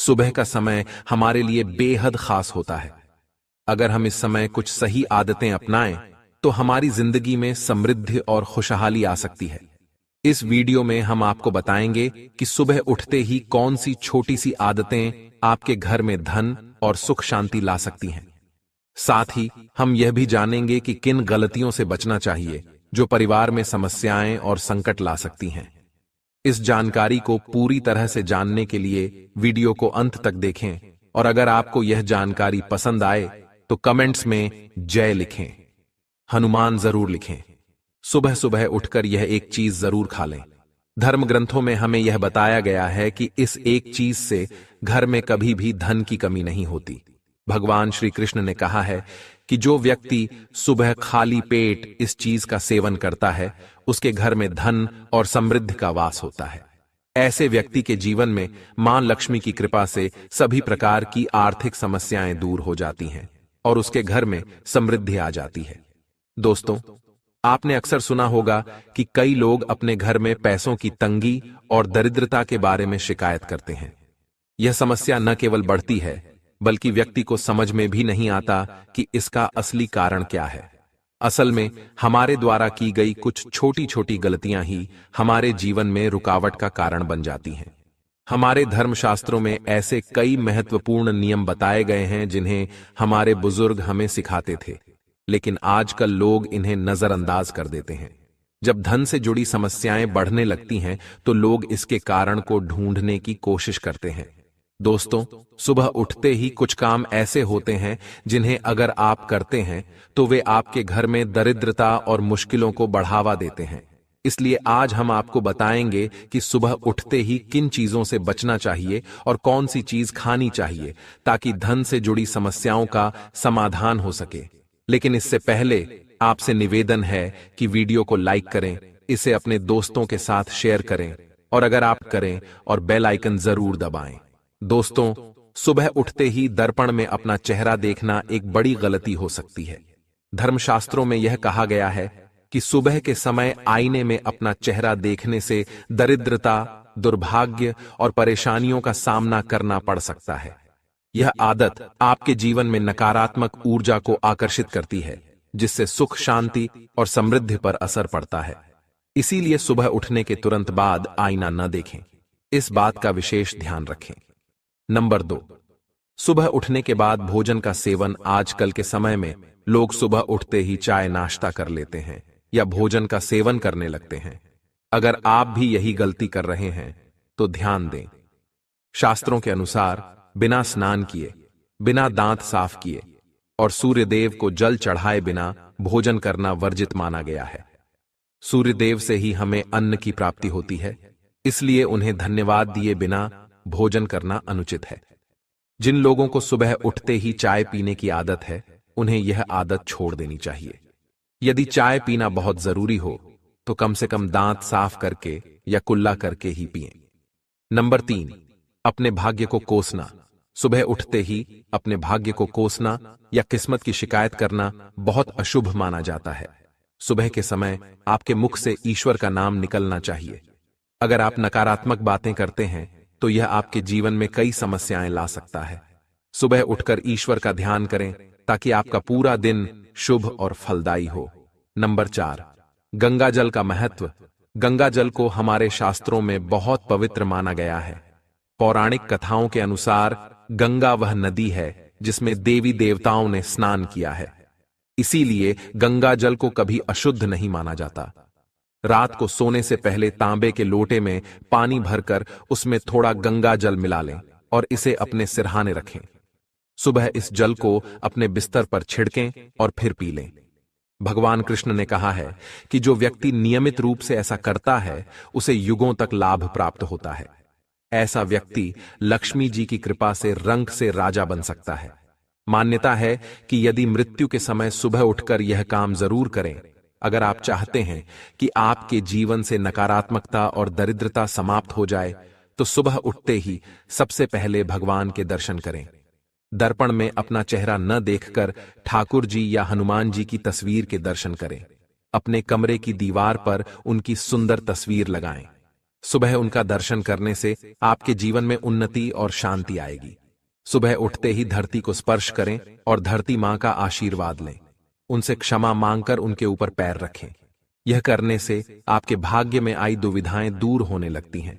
सुबह का समय हमारे लिए बेहद खास होता है। अगर हम इस समय कुछ सही आदतें अपनाएं तो हमारी जिंदगी में समृद्धि और खुशहाली आ सकती है। इस वीडियो में हम आपको बताएंगे कि सुबह उठते ही कौन सी छोटी सी आदतें आपके घर में धन और सुख शांति ला सकती हैं। साथ ही हम यह भी जानेंगे कि किन गलतियों से बचना चाहिए जो परिवार में समस्याएं और संकट ला सकती हैं। इस जानकारी को पूरी तरह से जानने के लिए वीडियो को अंत तक देखें और अगर आपको यह जानकारी पसंद आए तो कमेंट्स में जय लिखें, हनुमान जरूर लिखें। सुबह सुबह उठकर यह एक चीज जरूर खा लें। धर्म ग्रंथों में हमें यह बताया गया है कि इस एक चीज से घर में कभी भी धन की कमी नहीं होती। भगवान श्री कृष्ण ने कहा है कि जो व्यक्ति सुबह खाली पेट इस चीज का सेवन करता है उसके घर में धन और समृद्धि का वास होता है। ऐसे व्यक्ति के जीवन में मां लक्ष्मी की कृपा से सभी प्रकार की आर्थिक समस्याएं दूर हो जाती हैं और उसके घर में समृद्धि आ जाती है। दोस्तों, आपने अक्सर सुना होगा कि कई लोग अपने घर में पैसों की तंगी और दरिद्रता के बारे में शिकायत करते हैं। यह समस्या न केवल बढ़ती है बल्कि व्यक्ति को समझ में भी नहीं आता कि इसका असली कारण क्या है। असल में हमारे द्वारा की गई कुछ छोटी छोटी गलतियां ही हमारे जीवन में रुकावट का कारण बन जाती हैं। हमारे धर्मशास्त्रों में ऐसे कई महत्वपूर्ण नियम बताए गए हैं जिन्हें हमारे बुजुर्ग हमें सिखाते थे, लेकिन आजकल लोग इन्हें नजरअंदाज कर देते हैं। जब धन से जुड़ी समस्याएं बढ़ने लगती हैं तो लोग इसके कारण को ढूंढने की कोशिश करते हैं। दोस्तों, सुबह उठते ही कुछ काम ऐसे होते हैं जिन्हें अगर आप करते हैं तो वे आपके घर में दरिद्रता और मुश्किलों को बढ़ावा देते हैं। इसलिए आज हम आपको बताएंगे कि सुबह उठते ही किन चीजों से बचना चाहिए और कौन सी चीज खानी चाहिए ताकि धन से जुड़ी समस्याओं का समाधान हो सके। लेकिन इससे पहले आपसे निवेदन है कि वीडियो को लाइक करें, इसे अपने दोस्तों के साथ शेयर करें और अगर आप करें और बेल आइकन जरूर दबाएं। दोस्तों, सुबह उठते ही दर्पण में अपना चेहरा देखना एक बड़ी गलती हो सकती है। धर्मशास्त्रों में यह कहा गया है कि सुबह के समय आईने में अपना चेहरा देखने से दरिद्रता, दुर्भाग्य और परेशानियों का सामना करना पड़ सकता है। यह आदत आपके जीवन में नकारात्मक ऊर्जा को आकर्षित करती है, जिससे सुख, शांति और समृद्धि पर असर पड़ता है। इसीलिए सुबह उठने के तुरंत बाद आईना न देखें। इस बात का विशेष ध्यान रखें। नंबर 2, सुबह उठने के बाद भोजन का सेवन। आजकल के समय में लोग सुबह उठते ही चाय नाश्ता कर लेते हैं या भोजन का सेवन करने लगते हैं। अगर आप भी यही गलती कर रहे हैं तो ध्यान दें। शास्त्रों के अनुसार बिना स्नान किए, बिना दांत साफ किए और सूर्यदेव को जल चढ़ाए बिना भोजन करना वर्जित माना गया है। सूर्यदेव से ही हमें अन्न की प्राप्ति होती है, इसलिए उन्हें धन्यवाद दिए बिना भोजन करना अनुचित है। जिन लोगों को सुबह उठते ही चाय पीने की आदत है उन्हें यह आदत छोड़ देनी चाहिए। यदि चाय पीना बहुत जरूरी हो तो कम से कम दांत साफ करके या कुल्ला करके ही पिएं। नंबर 3, अपने भाग्य को कोसना। सुबह उठते ही अपने भाग्य को कोसना या किस्मत की शिकायत करना बहुत अशुभ माना जाता है। सुबह के समय आपके मुख से ईश्वर का नाम निकलना चाहिए। अगर आप नकारात्मक बातें करते हैं तो यह आपके जीवन में कई समस्याएं ला सकता है। सुबह उठकर ईश्वर का ध्यान करें ताकि आपका पूरा दिन शुभ और फलदायी हो। नंबर 4, गंगा जल का महत्व। गंगा जल को हमारे शास्त्रों में बहुत पवित्र माना गया है। पौराणिक कथाओं के अनुसार गंगा वह नदी है जिसमें देवी देवताओं ने स्नान किया है। इसीलिए गंगा जल को कभी अशुद्ध नहीं माना जाता। रात को सोने से पहले तांबे के लोटे में पानी भरकर उसमें थोड़ा गंगा जल मिला लें और इसे अपने सिरहाने रखें। सुबह इस जल को अपने बिस्तर पर छिड़कें और फिर पी लें। भगवान कृष्ण ने कहा है कि जो व्यक्ति नियमित रूप से ऐसा करता है उसे युगों तक लाभ प्राप्त होता है। ऐसा व्यक्ति लक्ष्मी जी की कृपा से रंक से राजा बन सकता है। मान्यता है कि यदि मृत्यु के समय सुबह उठकर यह काम जरूर करें। अगर आप चाहते हैं कि आपके जीवन से नकारात्मकता और दरिद्रता समाप्त हो जाए तो सुबह उठते ही सबसे पहले भगवान के दर्शन करें। दर्पण में अपना चेहरा न देखकर ठाकुर जी या हनुमान जी की तस्वीर के दर्शन करें। अपने कमरे की दीवार पर उनकी सुंदर तस्वीर लगाएं। सुबह उनका दर्शन करने से आपके जीवन में उन्नति और शांति आएगी। सुबह उठते ही धरती को स्पर्श करें और धरती मां का आशीर्वाद लें। उनसे क्षमा मांगकर उनके ऊपर पैर रखें। यह करने से आपके भाग्य में आई दुविधाएं दूर होने लगती हैं।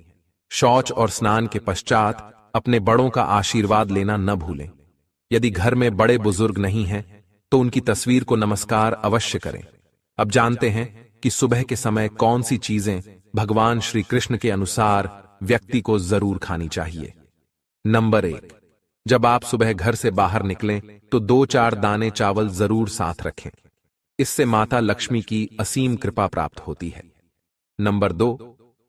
शौच और स्नान के पश्चात अपने बड़ों का आशीर्वाद लेना न भूलें। यदि घर में बड़े बुजुर्ग नहीं हैं, तो उनकी तस्वीर को नमस्कार अवश्य करें। अब जानते हैं कि सुबह के समय कौन सी चीजें भगवान श्री कृष्ण के अनुसार व्यक्ति को जरूर खानी चाहिए। नंबर 1, जब आप सुबह घर से बाहर निकलें तो 2-4 दाने चावल जरूर साथ रखें। इससे माता लक्ष्मी की असीम कृपा प्राप्त होती है। नंबर 2,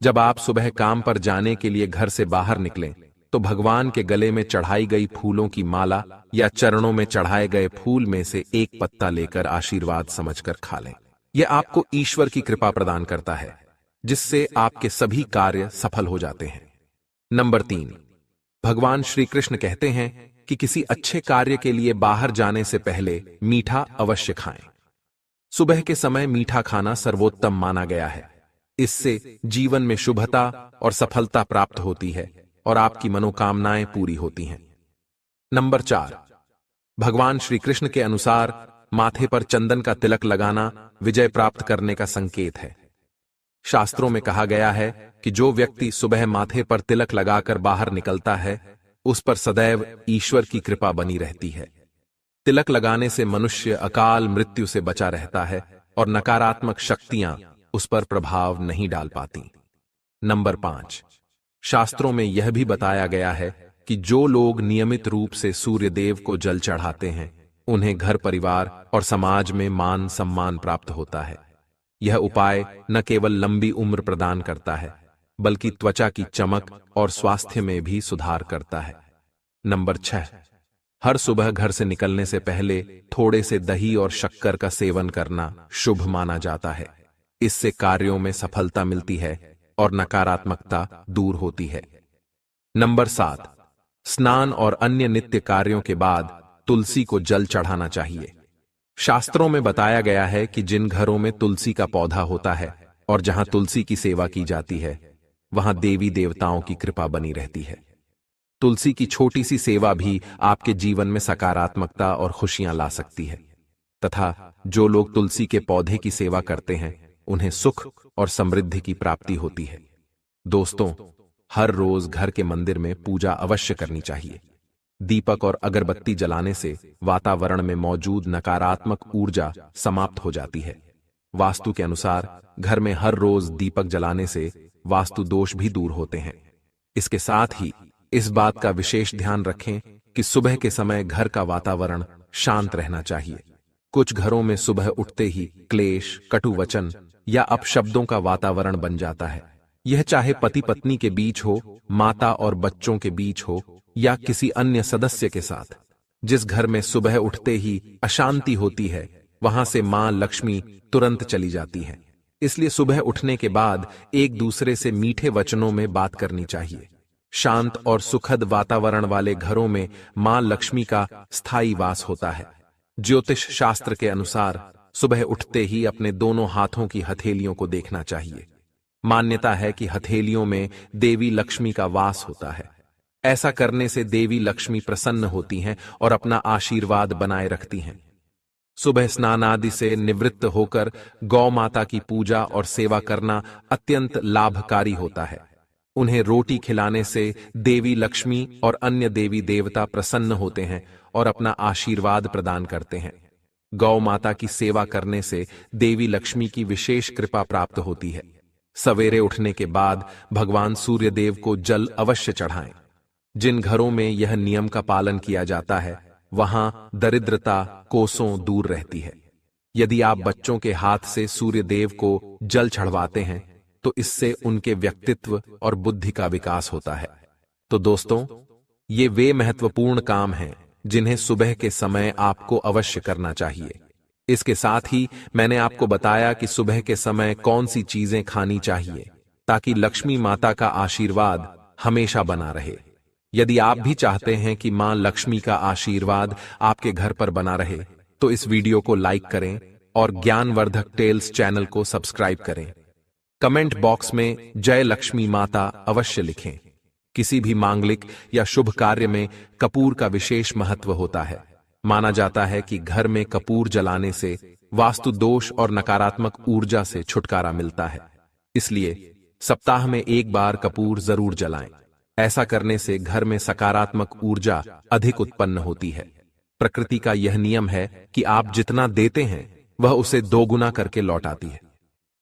जब आप सुबह काम पर जाने के लिए घर से बाहर निकलें तो भगवान के गले में चढ़ाई गई फूलों की माला या चरणों में चढ़ाए गए फूल में से एक पत्ता लेकर आशीर्वाद समझकर खा लें। यह आपको ईश्वर की कृपा प्रदान करता है, जिससे आपके सभी कार्य सफल हो जाते हैं। नंबर 3, भगवान श्री कृष्ण कहते हैं कि किसी अच्छे कार्य के लिए बाहर जाने से पहले मीठा अवश्य खाएं। सुबह के समय मीठा खाना सर्वोत्तम माना गया है। इससे जीवन में शुभता और सफलता प्राप्त होती है और आपकी मनोकामनाएं पूरी होती हैं। नंबर 4, भगवान श्री कृष्ण के अनुसार माथे पर चंदन का तिलक लगाना विजय प्राप्त करने का संकेत है। शास्त्रों में कहा गया है कि जो व्यक्ति सुबह माथे पर तिलक लगाकर बाहर निकलता है, उस पर सदैव ईश्वर की कृपा बनी रहती है। तिलक लगाने से मनुष्य अकाल मृत्यु से बचा रहता है और नकारात्मक शक्तियां उस पर प्रभाव नहीं डाल पाती। नंबर 5, शास्त्रों में यह भी बताया गया है कि जो लोग नियमित रूप से सूर्य देव को जल चढ़ाते हैं, उन्हें घर परिवार और समाज में मान सम्मान प्राप्त होता है। यह उपाय न केवल लंबी उम्र प्रदान करता है, बल्कि त्वचा की चमक और स्वास्थ्य में भी सुधार करता है। नंबर 6, हर सुबह घर से निकलने से पहले थोड़े से दही और शक्कर का सेवन करना शुभ माना जाता है। इससे कार्यों में सफलता मिलती है और नकारात्मकता दूर होती है। नंबर 7, स्नान और अन्य नित्य कार्यों के बाद तुलसी को जल चढ़ाना चाहिए। शास्त्रों में बताया गया है कि जिन घरों में तुलसी का पौधा होता है और जहां तुलसी की सेवा की जाती है, वहां देवी देवताओं की कृपा बनी रहती है। तुलसी की छोटी सी सेवा भी आपके जीवन में सकारात्मकता और खुशियां ला सकती है, तथा जो लोग तुलसी के पौधे की सेवा करते हैं, उन्हें सुख और समृद्धि की प्राप्ति होती है। दोस्तों, हर रोज घर के मंदिर में पूजा अवश्य करनी चाहिए। दीपक और अगरबत्ती जलाने से वातावरण में मौजूद नकारात्मक ऊर्जा समाप्त हो जाती है। वास्तु के अनुसार घर में हर रोज दीपक जलाने से वास्तु दोष भी दूर होते हैं। इसके साथ ही इस बात का विशेष ध्यान रखें कि सुबह के समय घर का वातावरण शांत रहना चाहिए। कुछ घरों में सुबह उठते ही क्लेश, कटु वचन या अपशब्दों का वातावरण बन जाता है। यह चाहे पति पत्नी के बीच हो, माता और बच्चों के बीच हो या किसी अन्य सदस्य के साथ। जिस घर में सुबह उठते ही अशांति होती है, वहां से मां लक्ष्मी तुरंत चली जाती है। इसलिए सुबह उठने के बाद एक दूसरे से मीठे वचनों में बात करनी चाहिए। शांत और सुखद वातावरण वाले घरों में मां लक्ष्मी का स्थायी वास होता है। ज्योतिष शास्त्र के अनुसार सुबह उठते ही अपने दोनों हाथों की हथेलियों को देखना चाहिए। मान्यता है कि हथेलियों में देवी लक्ष्मी का वास होता है। ऐसा करने से देवी लक्ष्मी प्रसन्न होती हैं और अपना आशीर्वाद बनाए रखती हैं। सुबह स्नान आदि से निवृत्त होकर गौ माता की पूजा और सेवा करना अत्यंत लाभकारी होता है। उन्हें रोटी खिलाने से देवी लक्ष्मी और अन्य देवी देवता प्रसन्न होते हैं और अपना आशीर्वाद प्रदान करते हैं। गौ माता की सेवा करने से देवी लक्ष्मी की विशेष कृपा प्राप्त होती है। सवेरे उठने के बाद भगवान सूर्य देव को जल अवश्य चढ़ाएं। जिन घरों में यह नियम का पालन किया जाता है, वहां दरिद्रता कोसों दूर रहती है। यदि आप बच्चों के हाथ से सूर्य देव को जल चढ़वाते हैं, तो इससे उनके व्यक्तित्व और बुद्धि का विकास होता है। तो दोस्तों, ये वे महत्वपूर्ण काम हैं जिन्हें सुबह के समय आपको अवश्य करना चाहिए। इसके साथ ही मैंने आपको बताया कि सुबह के समय कौन सी चीजें खानी चाहिए ताकि लक्ष्मी माता का आशीर्वाद हमेशा बना रहे। यदि आप भी चाहते हैं कि मां लक्ष्मी का आशीर्वाद आपके घर पर बना रहे, तो इस वीडियो को लाइक करें और ज्ञानवर्धक टेल्स चैनल को सब्सक्राइब करें। कमेंट बॉक्स में जय लक्ष्मी माता अवश्य लिखें। किसी भी मांगलिक या शुभ कार्य में कपूर का विशेष महत्व होता है। माना जाता है कि घर में कपूर जलाने से वास्तु दोष और नकारात्मक ऊर्जा से छुटकारा मिलता है। इसलिए सप्ताह में एक बार कपूर जरूर जलाएं। ऐसा करने से घर में सकारात्मक ऊर्जा अधिक उत्पन्न होती है। प्रकृति का यह नियम है कि आप जितना देते हैं वह उसे दोगुना करके लौटाती है।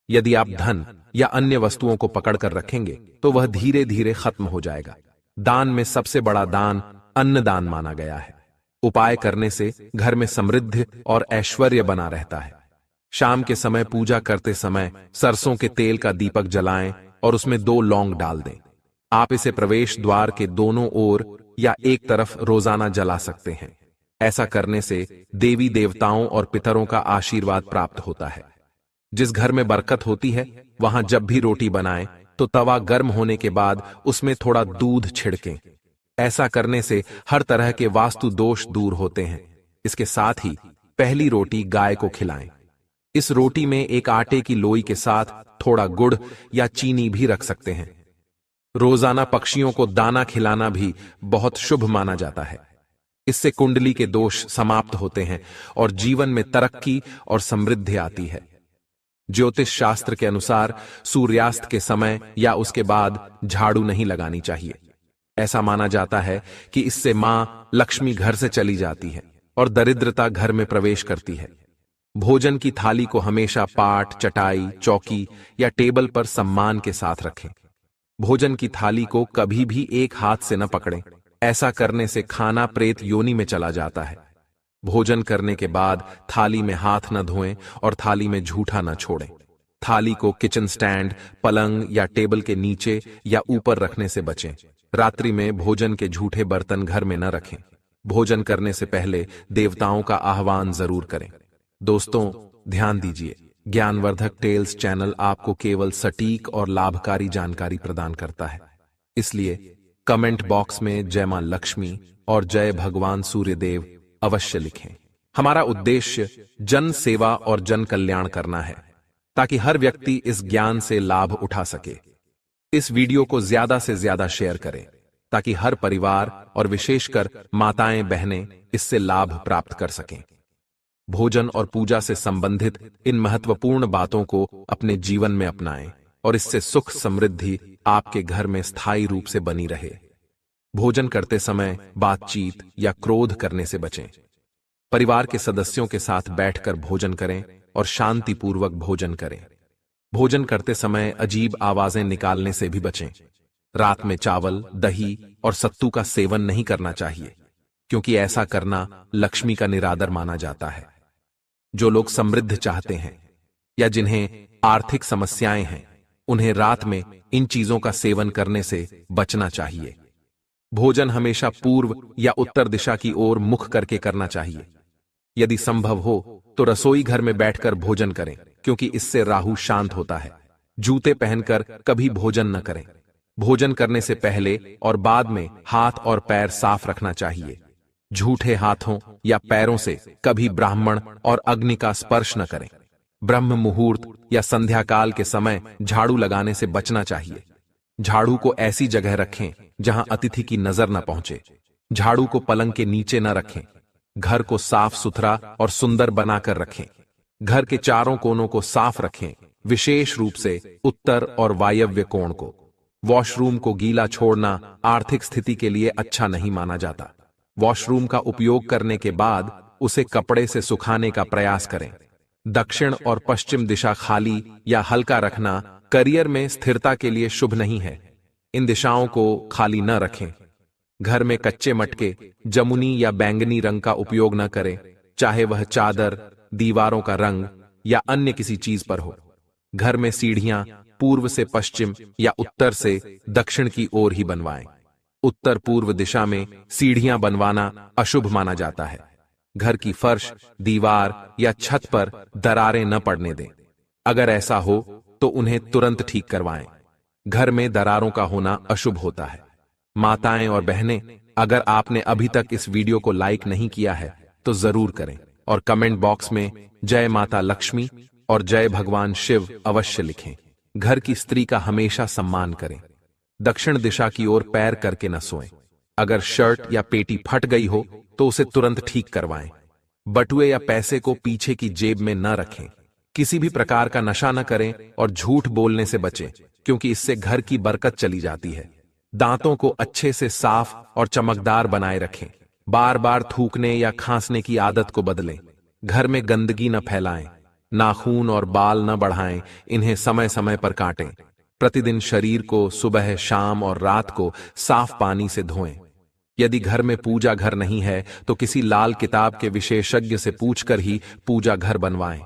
यदि आप धन या अन्य वस्तुओं को पकड़कर रखेंगे तो वह धीरे धीरे खत्म हो जाएगा। दान में सबसे बड़ा दान अन्नदान माना गया है। उपाय करने से घर में समृद्धि और ऐश्वर्य बना रहता है। शाम के समय पूजा करते समय सरसों के तेल का दीपक जलाएं और उसमें 2 लौंग डाल दें। आप इसे प्रवेश द्वार के दोनों ओर या एक तरफ रोजाना जला सकते हैं। ऐसा करने से देवी देवताओं और पितरों का आशीर्वाद प्राप्त होता है। जिस घर में बरकत होती है वहां जब भी रोटी बनाएं तो तवा गर्म होने के बाद उसमें थोड़ा दूध छिड़कें। ऐसा करने से हर तरह के वास्तु दोष दूर होते हैं। इसके साथ ही पहली रोटी गाय को खिलाएं। इस रोटी में एक आटे की लोई के साथ थोड़ा गुड़ या चीनी भी रख सकते हैं। रोजाना पक्षियों को दाना खिलाना भी बहुत शुभ माना जाता है। इससे कुंडली के दोष समाप्त होते हैं और जीवन में तरक्की और समृद्धि आती है। ज्योतिष शास्त्र के अनुसार सूर्यास्त के समय या उसके बाद झाड़ू नहीं लगानी चाहिए। ऐसा माना जाता है कि इससे मां लक्ष्मी घर से चली जाती है और दरिद्रता घर में प्रवेश करती है। भोजन की थाली को हमेशा पाट, चटाई, चौकी या टेबल पर सम्मान के साथ रखें। भोजन की थाली को कभी भी एक हाथ से न पकड़ें। ऐसा करने से खाना प्रेत योनि में चला जाता है। भोजन करने के बाद थाली में हाथ न धोएं और थाली में झूठा न छोड़ें। थाली को किचन स्टैंड, पलंग या टेबल के नीचे या ऊपर रखने से बचें। रात्रि में भोजन के झूठे बर्तन घर में न रखें। भोजन करने से पहले देवताओं का आह्वान जरूर करें। दोस्तों, ध्यान दीजिए, ज्ञानवर्धक टेल्स चैनल आपको केवल सटीक और लाभकारी जानकारी प्रदान करता है। इसलिए कमेंट बॉक्स में जय मां लक्ष्मी और जय भगवान सूर्यदेव अवश्य लिखें। हमारा उद्देश्य जन सेवा और जन कल्याण करना है ताकि हर व्यक्ति इस ज्ञान से लाभ उठा सके। इस वीडियो को ज्यादा से ज्यादा शेयर करें ताकि हर परिवार और विशेषकर माताएं बहनें इससे लाभ प्राप्त कर सकें। भोजन और पूजा से संबंधित इन महत्वपूर्ण बातों को अपने जीवन में अपनाएं और इससे सुख समृद्धि आपके घर में स्थायी रूप से बनी रहे। भोजन करते समय बातचीत या क्रोध करने से बचें। परिवार के सदस्यों के साथ बैठकर भोजन करें और शांतिपूर्वक भोजन करें। भोजन करते समय अजीब आवाजें निकालने से भी बचें। रात में चावल, दही और सत्तू का सेवन नहीं करना चाहिए क्योंकि ऐसा करना लक्ष्मी का निरादर माना जाता है। जो लोग समृद्ध चाहते हैं या जिन्हें आर्थिक समस्याएं हैं, उन्हें रात में इन चीजों का सेवन करने से बचना चाहिए। भोजन हमेशा पूर्व या उत्तर दिशा की ओर मुख करके करना चाहिए। यदि संभव हो तो रसोई घर में बैठकर भोजन करें क्योंकि इससे राहु शांत होता है। जूते पहनकर कभी भोजन न करें। भोजन करने से पहले और बाद में हाथ और पैर साफ रखना चाहिए। झूठे हाथों या पैरों से कभी ब्राह्मण और अग्नि का स्पर्श न करें। ब्रह्म मुहूर्त या संध्या काल के समय झाड़ू लगाने से बचना चाहिए। झाड़ू को ऐसी जगह रखें जहां अतिथि की नजर न पहुंचे। झाड़ू को पलंग के नीचे न रखें। घर को साफ सुथरा और सुंदर बनाकर रखें। घर के चारों कोनों को साफ रखें, विशेष रूप से उत्तर और वायव्य कोण को। वॉशरूम को गीला छोड़ना आर्थिक स्थिति के लिए अच्छा नहीं माना जाता। वॉशरूम का उपयोग करने के बाद उसे कपड़े से सुखाने का प्रयास करें। दक्षिण और पश्चिम दिशा खाली या हल्का रखना करियर में स्थिरता के लिए शुभ नहीं है। इन दिशाओं को खाली न रखें। घर में कच्चे मटके, जमुनी या बैंगनी रंग का उपयोग न करें, चाहे वह चादर, दीवारों का रंग या अन्य किसी चीज पर हो। घर में सीढ़ियां पूर्व से पश्चिम या उत्तर से दक्षिण की ओर ही बनवाएं। उत्तर पूर्व दिशा में सीढ़ियां बनवाना अशुभ माना जाता है। घर की फर्श, दीवार या छत पर दरारें न पड़ने दें। अगर ऐसा हो तो उन्हें तुरंत ठीक करवाएं। घर में दरारों का होना अशुभ होता है। माताएं और बहनें, अगर आपने अभी तक इस वीडियो को लाइक नहीं किया है तो जरूर करें और कमेंट बॉक्स में जय माता लक्ष्मी और जय भगवान शिव अवश्य लिखें। घर की स्त्री का हमेशा सम्मान करें। दक्षिण दिशा की ओर पैर करके न सोएं। अगर शर्ट या पेटी फट गई हो तो उसे तुरंत ठीक करवाएं। बटुए या पैसे को पीछे की जेब में न रखें। किसी भी प्रकार का नशा न करें और झूठ बोलने से बचें, क्योंकि इससे घर की बरकत चली जाती है। दांतों को अच्छे से साफ और चमकदार बनाए रखें। बार बार थूकने या खांसने की आदत को बदलें। घर में गंदगी न फैलाएं। नाखून और बाल न बढ़ाएं, इन्हें समय समय पर काटें। प्रतिदिन शरीर को सुबह, शाम और रात को साफ पानी से धोएं। यदि घर में पूजा घर नहीं है तो किसी लाल किताब के विशेषज्ञ से पूछकर ही पूजा घर बनवाएं।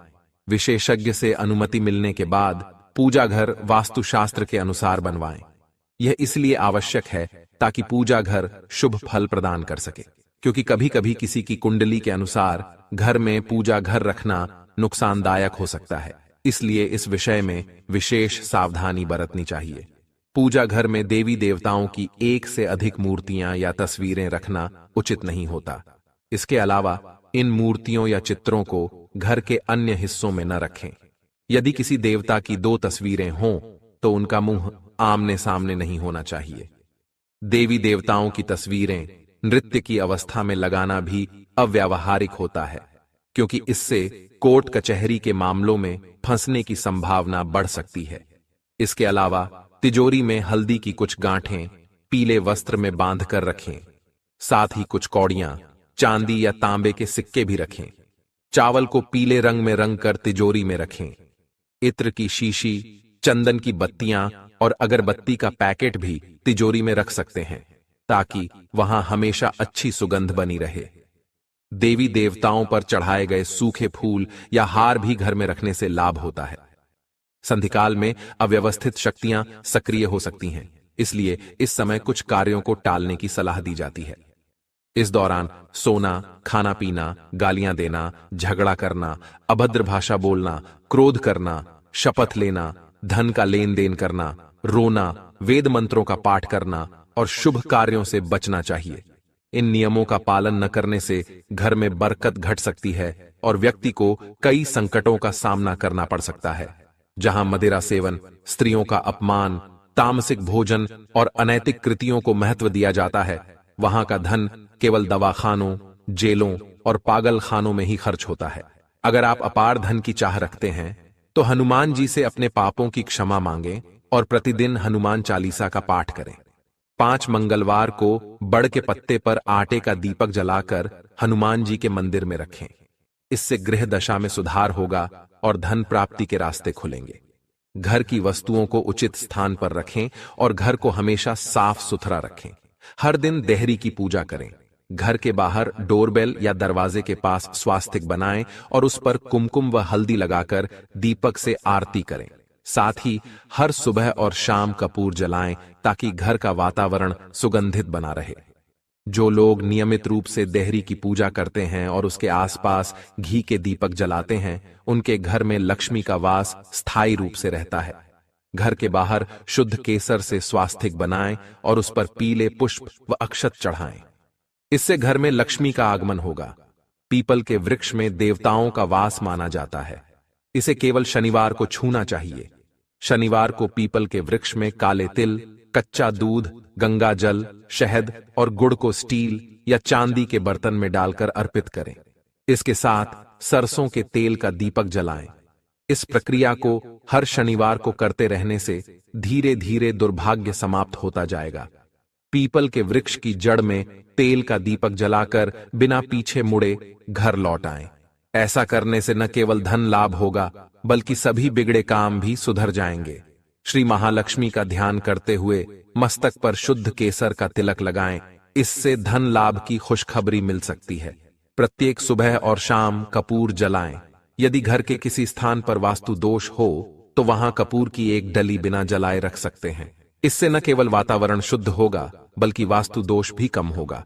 विशेषज्ञ से अनुमति मिलने के बाद पूजा घर वास्तुशास्त्र के अनुसार बनवाएं। यह इसलिए आवश्यक है ताकि पूजा घर शुभ फल प्रदान कर सके, क्योंकि कभी कभी किसी की कुंडली के अनुसार घर में पूजा घर रखना नुकसानदायक हो सकता है। इसलिए इस विषय में विशेष सावधानी बरतनी चाहिए। पूजा घर में देवी देवताओं की एक से अधिक मूर्तियां या तस्वीरें रखना उचित नहीं होता। इसके अलावा इन मूर्तियों या चित्रों को घर के अन्य हिस्सों में न रखें। यदि किसी देवता की 2 तस्वीरें हों तो उनका मुंह आमने सामने नहीं होना चाहिए। देवी देवताओं की तस्वीरें नृत्य की अवस्था में लगाना भी अव्यावहारिक होता है, क्योंकि इससे कोर्ट कचहरी के मामलों में फंसने की संभावना बढ़ सकती है। इसके अलावा तिजोरी में हल्दी की कुछ गांठें पीले वस्त्र में बांध कर रखें। साथ ही कुछ कौड़ियां, चांदी या तांबे के सिक्के भी रखें। चावल को पीले रंग में रंग कर तिजोरी में रखें। इत्र की शीशी, चंदन की बत्तियां और अगरबत्ती का पैकेट भी तिजोरी में रख सकते हैं, ताकि वहां हमेशा अच्छी सुगंध बनी रहे। देवी देवताओं पर चढ़ाए गए सूखे फूल या हार भी घर में रखने से लाभ होता है। संधिकाल में अव्यवस्थित शक्तियां सक्रिय हो सकती हैं, इसलिए इस समय कुछ कार्यों को टालने की सलाह दी जाती है। इस दौरान सोना, खाना पीना, गालियां देना, झगड़ा करना, अभद्र भाषा बोलना, क्रोध करना, शपथ लेना, धन का लेन देन करना, रोना, वेद मंत्रों का पाठ करना और शुभ कार्यों से बचना चाहिए। इन नियमों का पालन न करने से घर में बरकत घट सकती है और व्यक्ति को कई संकटों का सामना करना पड़ सकता है। जहां मदिरा सेवन, स्त्रियों का अपमान, तामसिक भोजन और अनैतिक कृतियों को महत्व दिया जाता है, वहां का धन केवल दवाखानों, जेलों और पागल खानों में ही खर्च होता है। अगर आप अपार धन की चाह रखते हैं तो हनुमान जी से अपने पापों की क्षमा मांगें और प्रतिदिन हनुमान चालीसा का पाठ करें। 5 मंगलवार को बड़ के पत्ते पर आटे का दीपक जलाकर हनुमान जी के मंदिर में रखें। इससे गृह दशा में सुधार होगा और धन प्राप्ति के रास्ते खुलेंगे। घर की वस्तुओं को उचित स्थान पर रखें और घर को हमेशा साफ सुथरा रखें। हर दिन देहरी की पूजा करें। घर के बाहर डोरबेल या दरवाजे के पास स्वास्तिक बनाएं और उस पर कुमकुम व हल्दी लगाकर दीपक से आरती करें। साथ ही हर सुबह और शाम कपूर जलाएं ताकि घर का वातावरण सुगंधित बना रहे। जो लोग नियमित रूप से देहरी की पूजा करते हैं और उसके आसपास घी के दीपक जलाते हैं, उनके घर में लक्ष्मी का वास स्थायी रूप से रहता है। घर के बाहर शुद्ध केसर से स्वास्तिक बनाएं और उस पर पीले पुष्प व अक्षत चढ़ाएं। इससे घर में लक्ष्मी का आगमन होगा। पीपल के वृक्ष में देवताओं का वास माना जाता है। इसे केवल शनिवार को छूना चाहिए। शनिवार को पीपल के वृक्ष में काले तिल, कच्चा दूध, गंगा जल, शहद और गुड़ को स्टील या चांदी के बर्तन में डालकर अर्पित करें। इसके साथ सरसों के तेल का दीपक जलाएं। इस प्रक्रिया को हर शनिवार को करते रहने से धीरे धीरे दुर्भाग्य समाप्त होता जाएगा। पीपल के वृक्ष की जड़ में तेल का दीपक जलाकर बिना पीछे मुड़े घर लौट आएं। ऐसा करने से न केवल धन लाभ होगा, बल्कि सभी बिगड़े काम भी सुधर जाएंगे। श्री महालक्ष्मी का ध्यान करते हुए मस्तक पर शुद्ध केसर का तिलक लगाएं। इससे धन लाभ की खुशखबरी मिल सकती है। प्रत्येक सुबह और शाम कपूर जलाएं। यदि घर के किसी स्थान पर वास्तु दोष हो तो वहां कपूर की एक डली बिना जलाए रख सकते हैं। इससे न केवल वातावरण शुद्ध होगा, बल्कि वास्तु दोष भी कम होगा।